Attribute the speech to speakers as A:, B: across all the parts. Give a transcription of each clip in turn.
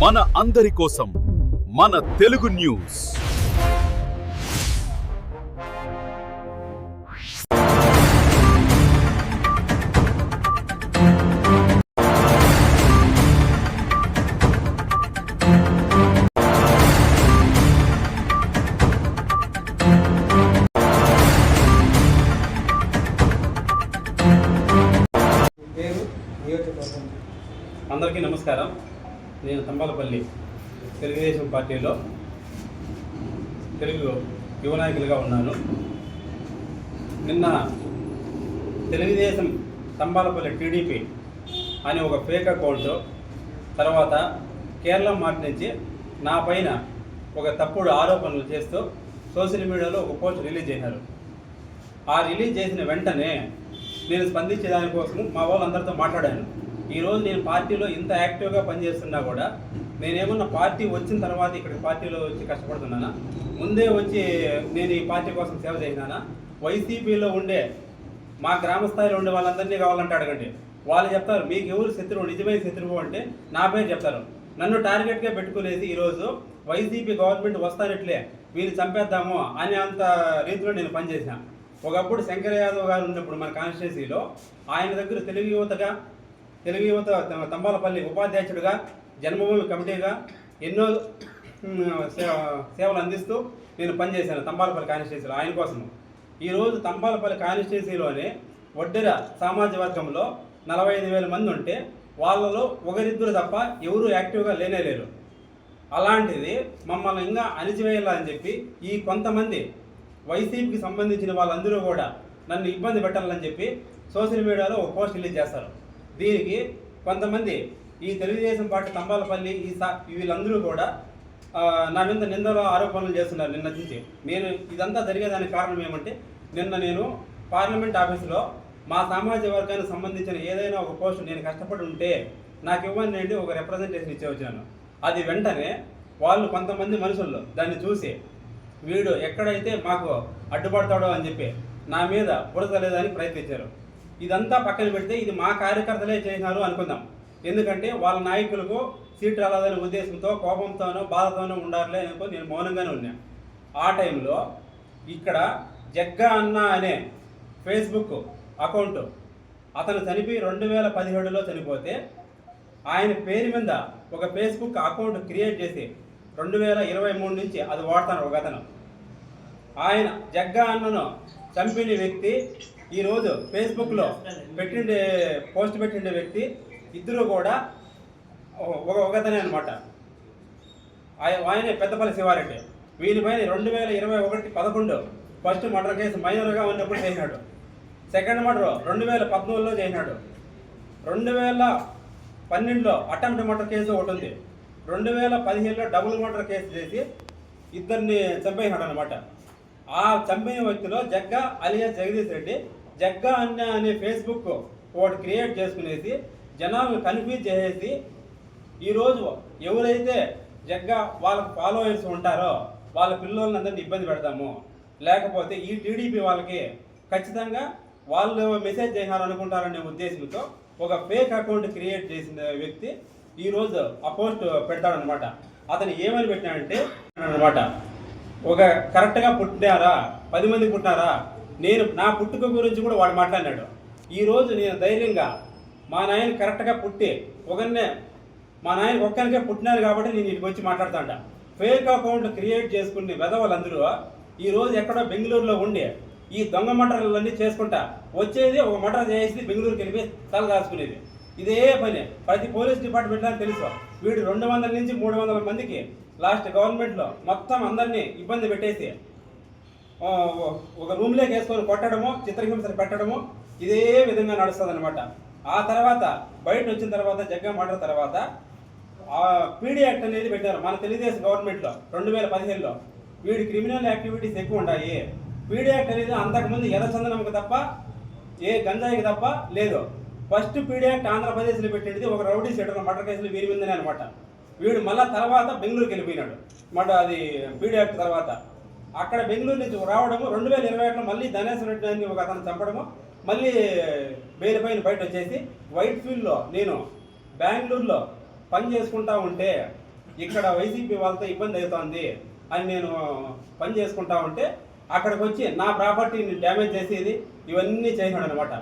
A: మన అందరి కోసం మన తెలుగు న్యూస్.
B: అందరికీ నమస్కారం. నేను తంబాలపల్లి తెలుగుదేశం పార్టీలో తెలుగు యువ నాయకులుగా ఉన్నాను. నిన్న తెలుగుదేశం తంబాలపల్లి టీడీపీ అని ఒక ఫేక్ అకౌంట్, తర్వాత కేరళ మార్ట్ నుంచి నా పైన ఒక తప్పుడు ఆరోపణలు చేస్తూ సోషల్ మీడియాలో ఒక పోస్ట్ రిలీజ్ చేశారు. ఆ రిలీజ్ చేసిన వెంటనే నేను స్పందించే దానికోసం మా వాళ్ళందరితో మాట్లాడాను. ఈరోజు నేను పార్టీలో ఇంత యాక్టివ్గా పనిచేస్తున్నా కూడా నేనేమన్నా పార్టీ వచ్చిన తర్వాత ఇక్కడ పార్టీలో వచ్చి కష్టపడుతున్నానా, ముందే వచ్చి నేను ఈ పార్టీ కోసం సేవ చేసినానా? వైసీపీలో ఉండే మా గ్రామ స్థాయిలో ఉండే వాళ్ళందరినీ కావాలంటే అడగండి, వాళ్ళు చెప్తారు మీకు ఎవరు శత్రువు, నిజమైన శత్రువు అంటే నా పేరు చెప్తారు. నన్ను టార్గెట్గా పెట్టుకునేసి ఈరోజు వైసీపీ గవర్నమెంట్ వస్తానట్లే వీళ్ళు చంపేద్దాము అనే అంత రీతిలో నేను పనిచేసిన. ఒకప్పుడు శంకర్ యాదవ్ గారు ఉన్నప్పుడు మన కాన్స్టిట్యున్సీలో ఆయన దగ్గర తెలుగు యువత తంబాలపల్లి ఉపాధ్యక్షుడిగా, జన్మభూమి కమిటీగా ఎన్నో సేవలు అందిస్తూ నేను పనిచేశాను తంబాలపల్లి కాన్స్టిట్యున్సీలో ఆయన కోసం. ఈరోజు తంబాలపల్లి కాన్స్టిట్యున్సీలోనే వడ్డెర సామాజిక వర్గంలో 45,000 మంది ఉంటే వాళ్ళలో ఒకరిద్దరు తప్ప ఎవరు యాక్టివ్గా లేనేలేరు. అలాంటిది మమ్మల్ని ఇంకా అణిచివేయాలని చెప్పి ఈ కొంతమంది వైసీపీకి సంబంధించిన వాళ్ళందరూ కూడా నన్ను ఇబ్బంది పెట్టాలని చెప్పి సోషల్ మీడియాలో ఒక పోస్ట్ రిలీజ్ చేస్తారు. దీనికి కొంతమంది ఈ తెలుగుదేశం పార్టీ తంబాలపల్లి వీళ్ళందరూ కూడా నా మీద నిందలు ఆరోపణలు చేస్తున్నారు. నిన్న నుంచి నేను ఇదంతా జరిగేదానికి కారణం ఏమంటే, నిన్న నేను పార్లమెంట్ ఆఫీసులో మా సామాజిక వర్గానికి సంబంధించిన ఏదైనా ఒక పోస్ట్ నేను కష్టపడి ఉంటే నాకు ఇవ్వండి ఒక రిప్రజెంటేషన్ ఇచ్చే వచ్చాను. అది వెంటనే వాళ్ళు కొంతమంది మనుషుల్లో దాన్ని చూసి వీడు ఎక్కడైతే మాకు అడ్డుపడతాడో అని చెప్పి నా మీద బుడతలేదని ప్రయత్నించారు. ఇదంతా పక్కన పెడితే ఇది మా కార్యకర్తలే చేసినారు అనుకుందాం. ఎందుకంటే వాళ్ళ నాయకులకు సీట్ రాలేదనే ఉద్దేశంతో, కోపంతోనో బాధతోనో ఉండాలే అనుకో నేను మౌనంగానే ఉన్నాను. ఆ టైంలో ఇక్కడ జగ్గా అన్న అనే ఫేస్బుక్ అకౌంట్ అతను చనిపోయి 2017లో చనిపోతే ఆయన పేరు మీద ఒక ఫేస్బుక్ అకౌంట్ క్రియేట్ చేసి 2023 నుంచి అది వాడతాను ఒక అతను. ఆయన జగ్గా అన్నను చంపిన వ్యక్తి ఈరోజు ఫేస్బుక్లో పోస్ట్ పెట్టిండే వ్యక్తి ఇద్దరు కూడా ఒకతనే అనమాట. ఆయనే పెద్దపల్లి శివారెడ్డి. వీళ్ళపైన 2021 ఫస్ట్ మర్డర్ కేసు మైనర్గా ఉన్నప్పుడు చేసినాడు. సెకండ్ మర్డర్ 2014లో చేసినాడు. 2012లో అటెంప్ట్ మర్డర్ కేసు ఒకటి ఉంది. 2015లో డబుల్ మర్డర్ కేసు చేసి ఇద్దరిని చంపేసినాడు అనమాట. ఆ చంపిన వ్యక్తిలో జగ్గా అలియా జగదీష్ రెడ్డి జగ్గా అనే ఫేస్బుక్ ఒకటి క్రియేట్ చేసుకునేసి జనాలను కన్ఫ్యూజ్ చేసేసి ఈరోజు ఎవరైతే జగ్గా వాళ్ళ ఫాలోవర్స్ ఉంటారో వాళ్ళ పిల్లలందరినీ ఇబ్బంది పెడతాము, లేకపోతే ఈ టీడీపీ వాళ్ళకి ఖచ్చితంగా వాళ్ళు మెసేజ్ చేయాలనుకుంటారనే ఉద్దేశంతో ఒక ఫేక్ అకౌంట్ క్రియేట్ చేసిన వ్యక్తి ఈరోజు ఆ పోస్ట్ పెడతాడనమాట. అతను ఏమని పెట్టినాడంటే అనమాట, ఒక కరెక్ట్గా పుట్టినారా 10 మంది పుట్టినారా, నేను నా పుట్టుక గురించి కూడా వాడు మాట్లాడినాడు. ఈరోజు నేను ధైర్యంగా మా నాయన కరెక్ట్గా పుట్టి మా నాయన ఒక్కరికే పుట్టినారు కాబట్టి నేను ఇక్కడికి వచ్చి మాట్లాడుతాంట. ఫేక్ అకౌంట్ క్రియేట్ చేసుకునే వెధవలందరూ ఈరోజు ఎక్కడో బెంగళూరులో ఉండి ఈ దొంగ మటర్లన్నీ చేసుకుంటా వచ్చేది ఒక మటర్ చేసి బెంగళూరుకి వెళ్ళి తల కాసుకునేది. ఇదే పని ప్రతి పోలీస్ డిపార్ట్మెంట్లో తెలుసు. వీడు 200 నుంచి 300 మందికి లాస్ట్ గవర్నమెంట్లో మొత్తం అందరినీ ఇబ్బంది పెట్టేసి ఒక రూమ్లోకి వేసుకొని కొట్టడము, చిత్రహింసలు పెట్టడము ఇదే విధంగా నడుస్తుంది అనమాట. ఆ తర్వాత బయట వచ్చిన తర్వాత జగ్గా మర్డర్ తర్వాత పీడీ యాక్ట్ అనేది పెట్టారు మన తెలుగుదేశం గవర్నమెంట్లో 2015లో. వీడి క్రిమినల్ యాక్టివిటీస్ ఎక్కువ ఉన్నాయి. పీడీ యాక్ట్ అనేది అంతకుముందు ఎర్రచందనంకి తప్ప ఏ గంజాయికి తప్ప లేదు. ఫస్ట్ పీడీ యాక్ట్ ఆంధ్రప్రదేశ్లో పెట్టింది ఒక రౌడీ షీటర్ మర్డర్ కేసులు వీరి మీదనే అనమాట. వీడు మళ్ళీ తర్వాత బెంగళూరుకి వెళ్ళిపోయినాడు. అది పీడీ యాక్ట్ తర్వాత అక్కడ బెంగళూరు నుంచి రావడము 2021లో మళ్ళీ ధనేశ్వర రెడ్డి అని ఒక అతను చంపడము, మళ్ళీ బెయిల్ పైన బయట వచ్చేసి వైట్ ఫీల్డ్లో నేను బెంగళూరులో పని చేసుకుంటా ఉంటే ఇక్కడ వైసీపీ వాళ్ళతో ఇబ్బంది అవుతోంది అని నేను పని చేసుకుంటా ఉంటే అక్కడికి వచ్చి నా ప్రాపర్టీని డ్యామేజ్ చేసేది ఇవన్నీ చేసినాడు అనమాట.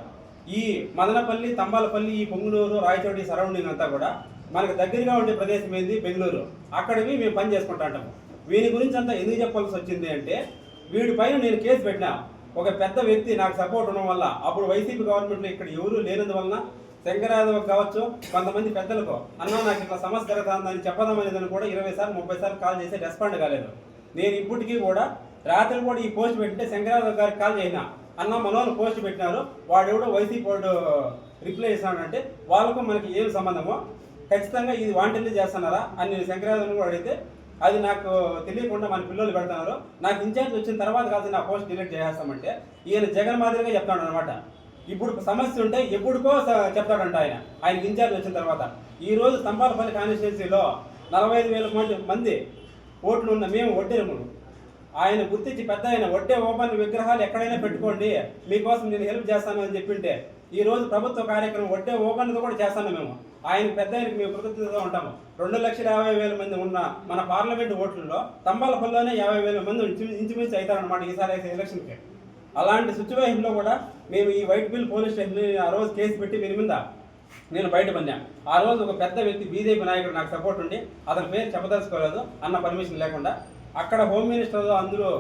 B: ఈ మదనపల్లి, తంబాలపల్లి, ఈ పొంగునూరు, రాయచోటి సరౌండింగ్ అంతా కూడా మనకు దగ్గరగా ఉండే ప్రదేశం ఏంది బెంగళూరు. అక్కడివి మేము పని చేసుకుంటా ఉంటాము. వీని గురించి అంతా ఎందుకు చెప్పాల్సి వచ్చింది అంటే, వీడి పైన నేను కేసు పెట్టినా. ఒక పెద్ద వ్యక్తి నాకు సపోర్ట్ ఉండడం వల్ల, అప్పుడు వైసీపీ గవర్నమెంట్లో ఇక్కడ ఎవరూ లేనందువలన శంకరాదవ్ కావచ్చు, కొంతమంది పెద్దలకు అన్నా నాకు ఇట్లా సమస్య జరుగుతుందని చెప్పదామనేదని కూడా 20 సార్లు 30 సార్లు కాల్ చేసి రెస్పాండ్ కాలేదు. నేను ఇప్పటికీ కూడా రాత్రి కూడా ఈ పోస్ట్ పెట్టితే శంకరాదవ్ గారికి కాల్ చేసిన, అన్న మనోళ్ళు పోస్ట్ పెట్టినారు, వాడెవడో వైసీపీ వాడు రిప్లై ఇస్తానంటే వాళ్ళకు మనకి ఏం సంబంధమో, ఖచ్చితంగా ఇది వాంటెల్లి చేస్తున్నారా అని నేను శంకరాదవ్ని కూడా అడిగితే, అది నాకు తెలియకుండా మన పిల్లలు పెడుతున్నారు, నాకు ఇన్ఛార్జ్ వచ్చిన తర్వాత కాదు నా పోస్ట్ డిలీట్ చేసేస్తామంటే ఈయన జగన్ మాదిరిగా చెప్తాడు అనమాట. ఇప్పుడు సమస్య ఉంటే ఎప్పుడుకో చెప్తాడంట ఆయనకి ఇన్ఛార్జ్ వచ్చిన తర్వాత. ఈరోజు తంబాలపల్లి కాన్స్టిట్యున్సీలో 45,000 మంది ఓట్లు ఉన్న మేము ఒడ్డేము, ఆయన గుర్తించి పెద్ద ఆయన ఒడ్డే ఓపెన్ విగ్రహాలు ఎక్కడైనా పెట్టుకోండి, మీకోసం నేను హెల్ప్ చేస్తాను అని చెప్పింటే ఈరోజు ప్రభుత్వ కార్యక్రమం ఒడ్డే ఓపెన్తో కూడా చేస్తాను మేము. ఆయన పెద్ద ఆయనకి మేము కృతజ్ఞతగా ఉంటాము. 2,50,000 మంది ఉన్న మన పార్లమెంటు ఓట్లలో తంబాలపల్లిలోనే 50,000 మంది ఇంచుమించు అవుతారనమాట ఈసారి ఎలక్షన్కి. అలాంటి సిచ్యువేషన్లో కూడా మేము ఈ వైట్ బిల్ పోలీస్ స్టేషన్లో ఆ రోజు కేసు పెట్టి వీరి మీద నేను బయట పన్నా. ఆ రోజు ఒక పెద్ద వ్యక్తి బీజేపీ నాయకుడు నాకు సపోర్ట్ ఉండి అతని పేరు చెప్పదలుచుకోలేదు అన్న పర్మిషన్ లేకుండా. అక్కడ హోమ్ మినిస్టర్ అందులో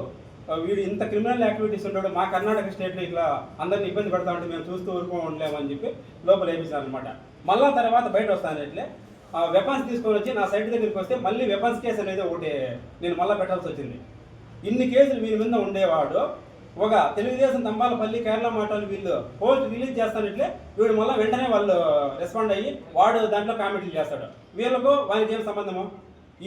B: వీడు ఇంత క్రిమినల్ యాక్టివిటీస్ ఉంటాడు, మా కర్ణాటక స్టేట్లో ఇట్లా అందరిని ఇబ్బంది పెడతా ఉంటే మేము చూస్తూ ఊరుకోలేము అని చెప్పి లోపల వేయించాను అనమాట. మళ్ళా తర్వాత బయట వస్తాను ఇట్లే వెపన్స్ తీసుకొని వచ్చి నా సైట్ దగ్గరికి వస్తే మళ్ళీ వెపన్స్ కేసు అనేది ఒకటి నేను మళ్ళీ పెట్టాల్సి వచ్చింది. ఇన్ని కేసులు వీరి మీద ఉండేవాడు ఒక తెలుగుదేశం తంబాలపల్లి కేరళ మాటలు వీళ్ళు పోస్ట్ రిలీజ్ చేస్తానట్లే వీడు మళ్ళీ వెంటనే వాళ్ళు రెస్పాండ్ అయ్యి వాడు దాంట్లో కామెంట్లు చేస్తాడు. వీళ్ళకు వానికి ఏం సంబంధము?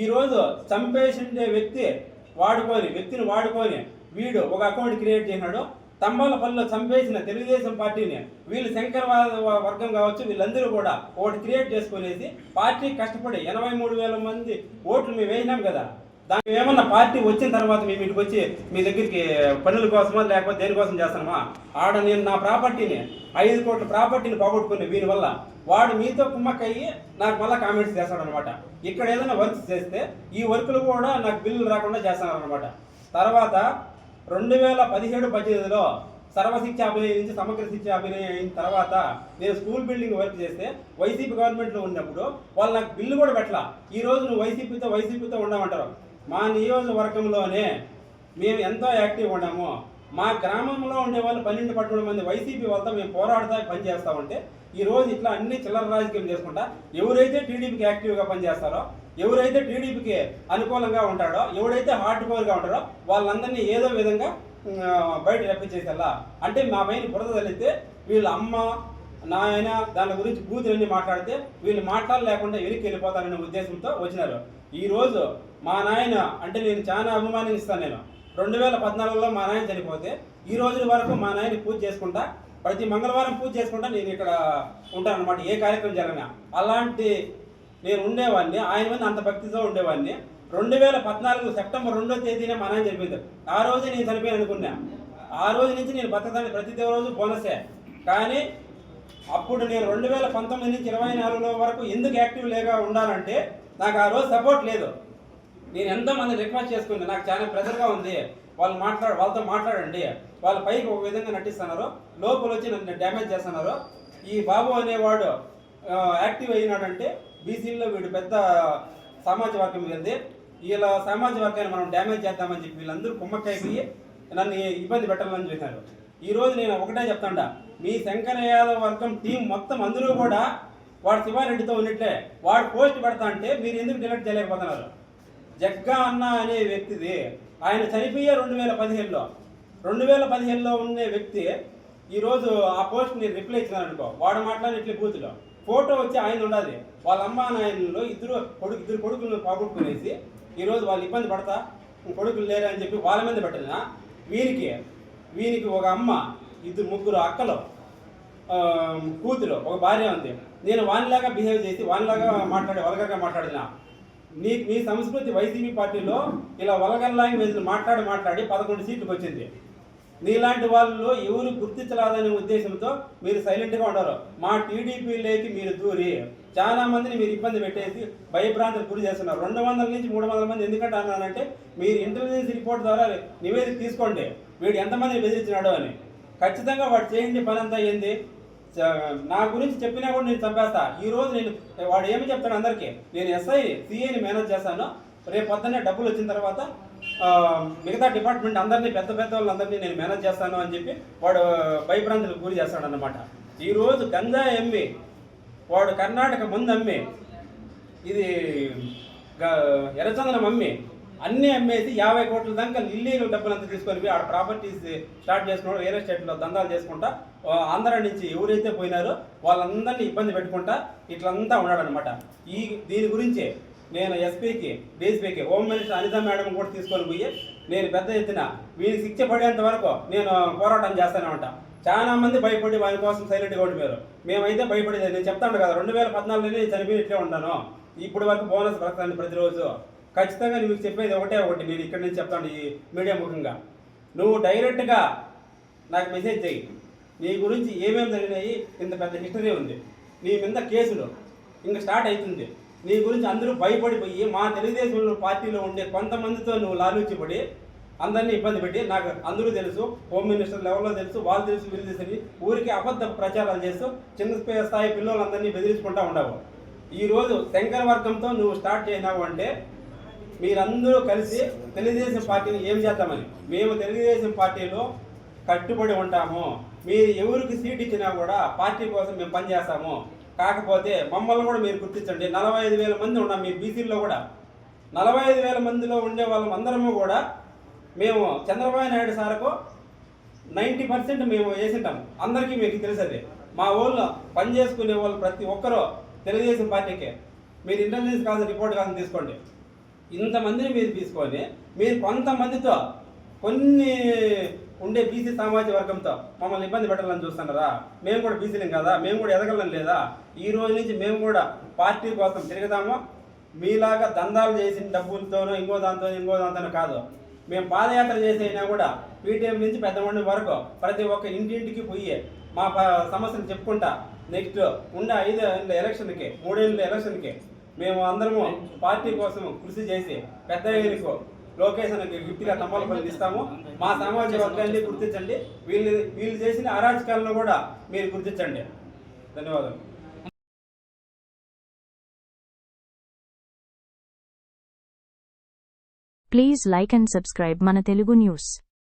B: ఈరోజు చంపేసిండే వ్యక్తిని వాడుకొని వీడు ఒక అకౌంట్ క్రియేట్ చేసినాడు. తంబాలపల్లిలో చంపేసిన తెలుగుదేశం పార్టీని వీళ్ళు శంకరవాద వర్గం కావచ్చు, వీళ్ళందరూ కూడా ఒకటి క్రియేట్ చేసుకునేసి పార్టీ కష్టపడి 83,000 మంది ఓట్లు మేము వేసినాం కదా, దానికి ఏమన్నా పార్టీ వచ్చిన తర్వాత మేము ఇంటికి వచ్చి మీ దగ్గరికి పనుల కోసమా లేకపోతే దేనికోసం చేస్తామా? ఆడ నేను నా ప్రాపర్టీని 5 కోట్ల ప్రాపర్టీని పోగొట్టుకునే వీని వల్ల వాడు మీతో కుమ్మక్కయ్యి నాకు మళ్ళీ కామెంట్స్ చేస్తాడు అనమాట. ఇక్కడ ఏదైనా వర్క్స్ చేస్తే ఈ వర్కులు కూడా నాకు బిల్లులు రాకుండా చేస్తానన్నమాట. తర్వాత 2017-18లో సర్వశిక్ష అభినయం నుంచి సమగ్ర శిక్ష అభినయం అయిన తర్వాత నేను స్కూల్ బిల్డింగ్ వర్క్ చేస్తే వైసీపీ గవర్నమెంట్లో ఉన్నప్పుడు వాళ్ళు నాకు బిల్లు కూడా పెట్టలా. ఈ రోజు నువ్వు వైసీపీతో ఉండమంటారు. మా నియోజకవర్గంలోనే మేము ఎంతో యాక్టివ్ ఉన్నాము. మా గ్రామంలో ఉండే వాళ్ళు 12-13 మంది వైసీపీ వాళ్ళతో మేము పోరాడుతూ పనిచేస్తామంటే ఈరోజు ఇట్లా అన్ని చిల్లర రాజకీయం చేసుకుంటా ఎవరైతే టీడీపీకి యాక్టివ్గా పనిచేస్తారో, ఎవరైతే టీడీపీకి అనుకూలంగా ఉంటాడో, ఎవరైతే హార్డ్ కోర్గా ఉంటారో వాళ్ళందరినీ ఏదో విధంగా బయట రప్పించేసేలా అంటే మా పైన బురద తల్లితే వీళ్ళ అమ్మ నాయన దాని గురించి బూతులన్నీ మాట్లాడితే వీళ్ళు మాట్లాడలేకుండా వెనక్కి వెళ్ళిపోతారనే ఉద్దేశంతో వచ్చినారు. ఈరోజు మా నాయన అంటే నేను చాలా అభిమానిస్తాను. నేను 2014లో మా నాయన చనిపోతే ఈ రోజుల వరకు మా నాయన పూజ చేసుకుంటా, ప్రతి మంగళవారం పూజ చేసుకుంటా నేను ఇక్కడ ఉంటాను అనమాట. ఏ కార్యక్రమం జరిగినా అలాంటి నేను ఉండేవాడిని. ఆయన మీద అంత భక్తితో ఉండేవాడిని. 2014 సెప్టెంబర్ 2వ తేదీనే మా నాయన చనిపోయింది. ఆ రోజు నేను చనిపోయాను అనుకున్నా. ఆ రోజు నుంచి నేను బతకడానికి ప్రతి రోజు బోనసే. కానీ అప్పుడు నేను 2019 నుంచి 24 వరకు ఎందుకు యాక్టివ్ లేగా ఉండాలంటే నాకు ఆ రోజు సపోర్ట్ లేదు. నేను ఎంతోమంది రిక్వెస్ట్ చేసుకుంది, నాకు చాలా ప్రెజర్గా ఉంది, వాళ్ళతో మాట్లాడండి, వాళ్ళ పైకి ఒక విధంగా నటిస్తున్నారు, లోపల వచ్చి నన్ను డ్యామేజ్ చేస్తున్నారు. ఈ బాబు అనేవాడు యాక్టివ్ అయినాడంటే బీసీలో వీడు పెద్ద సామాజిక వర్గం వెళ్తే వీళ్ళ సామాజిక వర్గాన్ని మనం డ్యామేజ్ చేద్దామని చెప్పి వీళ్ళందరూ కుమ్మక్కైపోయి నన్ను ఇబ్బంది పెట్టాలని చూశారు. ఈరోజు నేను ఒకటే చెప్తాండా, మీ శంకర యాదవ్ వర్గం టీం మొత్తం అందరూ కూడా వాడు శివారెడ్డితో ఉన్నట్లే వాడు పోస్ట్ పెడతా అంటే మీరు ఎందుకు డిలీట్ చేయలేకపోతున్నారు? జగ్గా అన్న అనే వ్యక్తిది ఆయన చనిపోయే 2015లో ఉండే వ్యక్తి ఈరోజు ఆ పోస్ట్ నేను రిప్లై ఇచ్చినాను అనుకో, వాడు మాట్లాడిన ఇట్లా బూతులో ఫోటో వచ్చి ఆయన ఉండాలి. వాళ్ళ అమ్మ నాయనలో ఇద్దరు కొడుకులను పోగొట్టుకునేసి ఈరోజు వాళ్ళు ఇబ్బంది పడతా కొడుకులు లేరు అని చెప్పి వాళ్ళ మీద పెట్టిన వీనికి ఒక అమ్మ, 2-3 అక్కలు, కూతురు, ఒక భార్య ఉంది. నేను వానిలాగా బిహేవ్ చేసి వానిలాగా వల్గర్గా మాట్లాడినా. మీ సంస్కృతి వైసీపీ పార్టీలో ఇలా వల్గర్ లాంగ్వేజ్లు మాట్లాడి 11 సీట్లకు వచ్చింది. నీలాంటి వాళ్ళు ఎవరు గుర్తించరాదనే ఉద్దేశంతో మీరు సైలెంట్గా ఉండరు. మా టీడీపీలోకి మీరు దూరి చాలా మందిని మీరు ఇబ్బంది పెట్టేసి భయభ్రాంతులకు గురి చేస్తున్నారు. 200 నుంచి 300 మంది ఎందుకంటే అన్నానంటే మీరు ఇంటెలిజెన్స్ రిపోర్ట్ ద్వారా నివేదిక తీసుకోండి వీడు ఎంతమందిని బెదిరించినాడు అని. ఖచ్చితంగా వాడు చేయండి పని అంతా ఏంది నా గురించి చెప్పినా కూడా నేను చంపేస్తా. ఈ రోజు నేను వాడు ఏమి చెప్తాడు అందరికీ, నేను సిఐని మేనేజ్ చేస్తాను, రేపు పొద్దున్నే డబ్బులు వచ్చిన తర్వాత మిగతా డిపార్ట్మెంట్ అందరినీ పెద్ద వాళ్ళందరినీ నేను మేనేజ్ చేస్తాను అని చెప్పి వాడు భయభ్రాంతులకు గురి చేస్తాడు అన్నమాట. ఈరోజు గంజా అమ్మి వాడు కర్ణాటక ముందు అమ్మి ఇది ఎర్రచందనం అమ్మి అన్నీ అమ్మేసి 50 కోట్ల దాకా ఇల్లీగల్ డబ్బులంతా తీసుకొని పోయి ఆడ ప్రాపర్టీస్ స్టార్ట్ చేసుకున్నాడు, రియల్ ఎస్టేట్లో దందాలు చేసుకుంటా ఆంధ్ర నుంచి ఎవరైతే పోయినారో వాళ్ళందరినీ ఇబ్బంది పెట్టుకుంటా ఇట్లంతా ఉన్నాడనమాట. దీని గురించి నేను ఎస్పీకి డీఎస్పీకి హోమ్ మినిస్టర్ అనిత మేడం కూడా తీసుకొని పోయి నేను పెద్ద ఎత్తున వీరికి శిక్ష పడేంత వరకు నేను పోరాటం చేస్తూనే ఉంటా. చాలా మంది భయపడి వారి కోసం సైలెంట్గా ఉండిపోయారు. మేమైతే భయపడేది నేను చెప్తాను కదా, 2014 నేను చనిపోయి ఇట్లే ఉంటాను, ఇప్పటి వరకు బోనస్ పడతాను ప్రతిరోజు. ఖచ్చితంగా నీకు చెప్పేది ఒకటి నేను ఇక్కడి నుంచి చెప్తాను ఈ మీడియా ముఖంగా, నువ్వు డైరెక్ట్గా నాకు మెసేజ్ చేయి, నీ గురించి ఏమేమి జరిగినాయి, ఇంత పెద్ద హిస్టరీ ఉంది, నీ మీద కేసులు ఇంకా స్టార్ట్ అవుతుంది, నీ గురించి అందరూ భయపడిపోయి మా తెలుగుదేశం పార్టీలో ఉండే కొంతమందితో నువ్వు లాలూచిపడి అందరినీ ఇబ్బంది పెట్టి నాకు అందరూ తెలుసు, హోమ్ మినిస్టర్ లెవెల్లో తెలుసు, వాళ్ళు తెలుసు వీళ్ళు తెలుసు, ఊరికి అబద్ధ ప్రచారాలు చేస్తూ చిన్న స్థాయి పిల్లలందరినీ బెదిరించుకుంటూ ఉండవు. ఈరోజు శంకర వర్గంతో నువ్వు స్టార్ట్ చేసినావు అంటే మీరందరూ కలిసి తెలుగుదేశం పార్టీని ఏం చేద్దామని, మేము తెలుగుదేశం పార్టీలో కట్టుబడి ఉంటాము, మీరు ఎవరికి సీట్ ఇచ్చినా కూడా పార్టీ కోసం మేము పనిచేస్తాము. కాకపోతే మమ్మల్ని కూడా మీరు గుర్తించండి. 45,000 మంది ఉన్నాం మీ బీసీల్లో కూడా, 45,000 మందిలో ఉండే వాళ్ళం అందరము కూడా మేము చంద్రబాబు నాయుడు సార్కు 90% మేము వేసింటాం. అందరికీ మీకు తెలుసది. మా ఊళ్ళో పని చేసుకునే వాళ్ళు ప్రతి ఒక్కరూ తెలుగుదేశం పార్టీకే. మీరు ఇంటెలిజెన్స్ కాదు రిపోర్ట్ కాదు తీసుకోండి, ఇంతమందిని మీరు తీసుకొని మీరు కొంతమందితో కొన్ని ఉండే బీసీ సామాజిక వర్గంతో మమ్మల్ని ఇబ్బంది పెట్టాలని చూస్తున్నారా? మేము కూడా బీసీలం కదా, మేము కూడా ఎదగలం లేదా? ఈ రోజు నుంచి మేము కూడా పార్టీ కోసం తిరుగుతాము. మీలాగా దందాలు చేసిన డబ్బులతోనో ఇంకో దాంతోనో కాదు. మేము పాదయాత్ర చేసైనా కూడా పీటీఎం నుంచి పెద్దమండి వరకు ప్రతి ఒక్క ఇంటింటికి పోయి మా సమస్యలు చెప్పుకుంటా నెక్స్ట్ ఉండే 5 ఏళ్ళ ఎలక్షన్కి 3 ఏళ్ళ ఎలక్షన్కి మేము అందరము పార్టీ కోసం కృషి చేసి పెద్ద ఏరికో లొకేషన్కి గిఫ్ట్గా తమ్మలపల్లి ఇస్తాము. మా సామాజిక వర్గాన్ని గుర్తించండి, వీళ్ళు చేసిన అరాచకాలను కూడా మీరు గుర్తించండి. ధన్యవాదాలు.
C: Please like and subscribe Mana Telugu News.